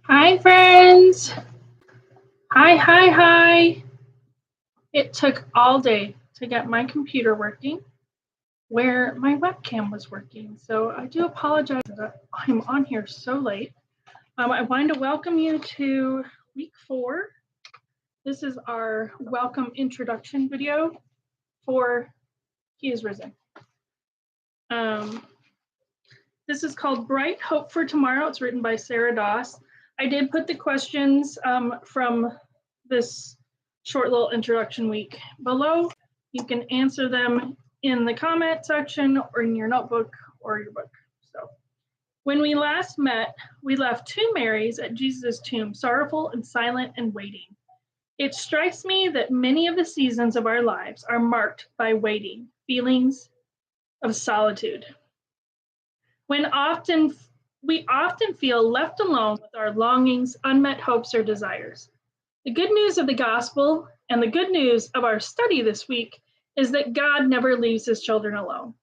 Hi, friends. Hi. It took all day to get my computer working where my webcam was working. So I do apologize that I'm on here so late. I wanted to welcome you to week 4. This is our welcome introduction video for He is Risen. This is called Bright Hope for Tomorrow. It's written by Sarah Doss. I did put the questions from this short little introduction week below. You can answer them in the comment section or in your notebook or your book. So, when we last met, we left 2 Marys at Jesus' tomb, sorrowful and silent and waiting. It strikes me that many of the seasons of our lives are marked by waiting, feelings of solitude. We often feel left alone with our longings, unmet hopes, or desires. The good news of the gospel and the good news of our study this week is that God never leaves his children alone.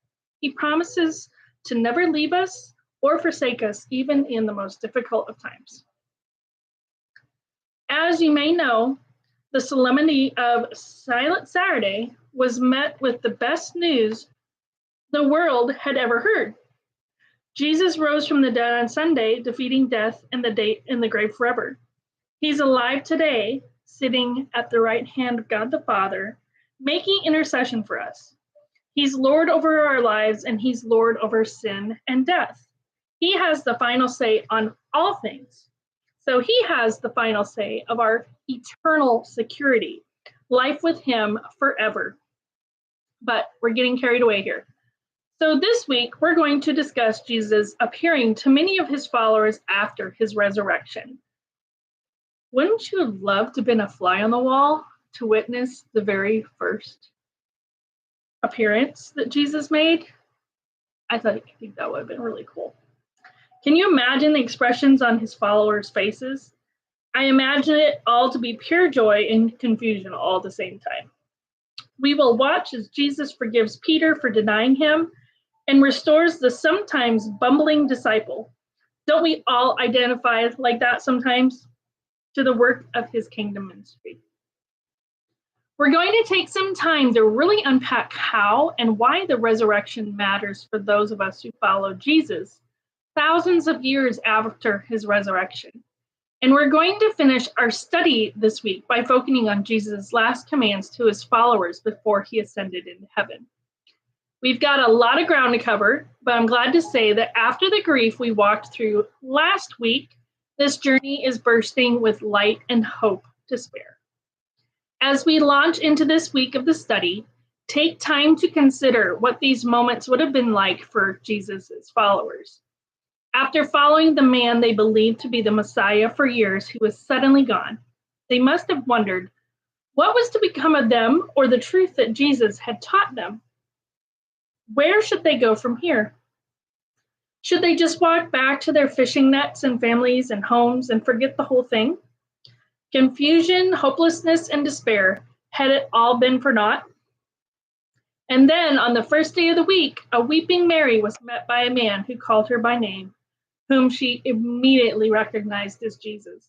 He promises to never leave us or forsake us, even in the most difficult of times. As you may know, the solemnity of Silent Saturday was met with the best news the world had ever heard. Jesus rose from the dead on Sunday, defeating death and the grave forever. He's alive today, sitting at the right hand of God the Father, making intercession for us. He's Lord over our lives, and he's Lord over sin and death. He has the final say on all things. So he has the final say of our eternal security, life with him forever. But we're getting carried away here. So this week, we're going to discuss Jesus appearing to many of his followers after his resurrection. Wouldn't you have loved to have been a fly on the wall to witness the very first appearance that Jesus made? I think that would have been really cool. Can you imagine the expressions on his followers' faces? I imagine it all to be pure joy and confusion all at the same time. We will watch as Jesus forgives Peter for denying him and restores the sometimes bumbling disciple. Don't we all identify like that sometimes? To the work of his kingdom ministry. We're going to take some time to really unpack how and why the resurrection matters for those of us who follow Jesus thousands of years after his resurrection. And we're going to finish our study this week by focusing on Jesus' last commands to his followers before he ascended into heaven. We've got a lot of ground to cover, but I'm glad to say that after the grief we walked through last week, this journey is bursting with light and hope to spare. As we launch into this week of the study, take time to consider what these moments would have been like for Jesus' followers. After following the man they believed to be the Messiah for years who was suddenly gone, they must have wondered what was to become of them or the truth that Jesus had taught them. Where should they go from here? Should they just walk back to their fishing nets and families and homes and forget the whole thing? Confusion, hopelessness, and despair, had it all been for naught? And then on the first day of the week, a weeping Mary was met by a man who called her by name, whom she immediately recognized as Jesus.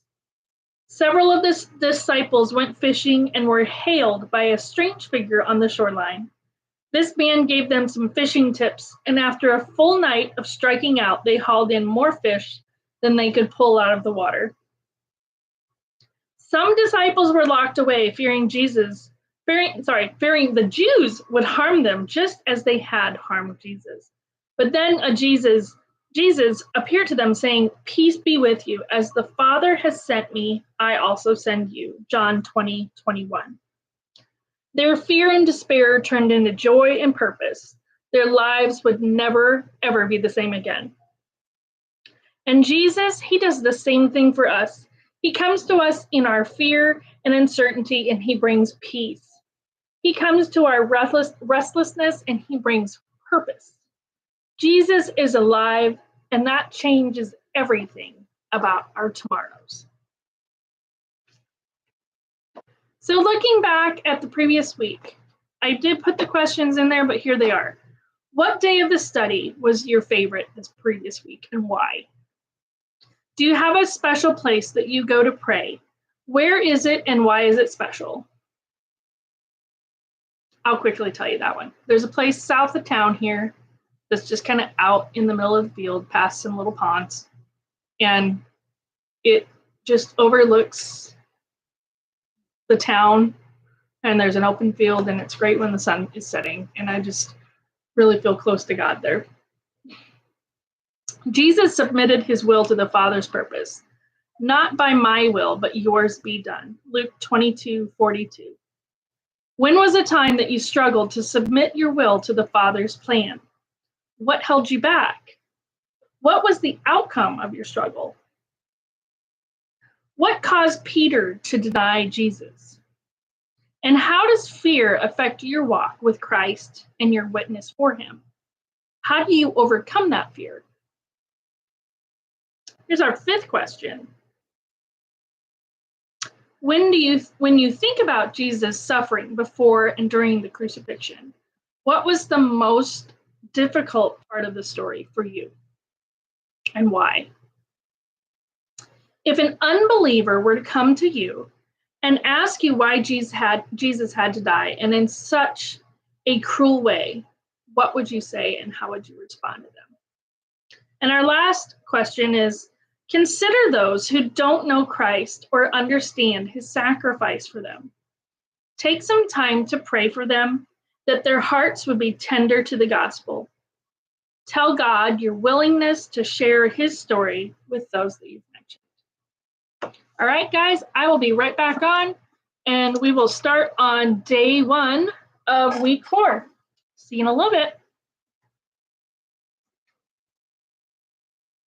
Several of the disciples went fishing and were hailed by a strange figure on the shoreline. This man gave them some fishing tips, and after a full night of striking out, they hauled in more fish than they could pull out of the water. Some disciples were locked away, fearing the Jews would harm them just as they had harmed Jesus. But then Jesus appeared to them saying, "Peace be with you. As the Father has sent me, I also send you." John 20:21. Their fear and despair turned into joy and purpose. Their lives would never, ever be the same again. And Jesus, he does the same thing for us. He comes to us in our fear and uncertainty, and he brings peace. He comes to our restlessness, and he brings purpose. Jesus is alive, and that changes everything about our tomorrows. So looking back at the previous week, I did put the questions in there, but here they are. What day of the study was your favorite this previous week, and why? Do you have a special place that you go to pray? Where is it and why is it special? I'll quickly tell you that one. There's a place south of town here that's just kind of out in the middle of the field past some little ponds. And it just overlooks the town, and there's an open field, and it's great when the sun is setting. And I just really feel close to God there. Jesus submitted his will to the Father's purpose. Not by my will, but yours be done. Luke 22:42. When was a time that you struggled to submit your will to the Father's plan? What held you back? What was the outcome of your struggle? What caused Peter to deny Jesus? And how does fear affect your walk with Christ and your witness for him? How do you overcome that fear? Here's our fifth question. When you think about Jesus suffering before and during the crucifixion, what was the most difficult part of the story for you, and why? If an unbeliever were to come to you and ask you why Jesus had to die, and in such a cruel way, what would you say and how would you respond to them? And our last question is, consider those who don't know Christ or understand his sacrifice for them. Take some time to pray for them, that their hearts would be tender to the gospel. Tell God your willingness to share his story with those that you've mentioned. All right, guys, I will be right back on, and we will start on day 1 of week 4. See you in a little bit.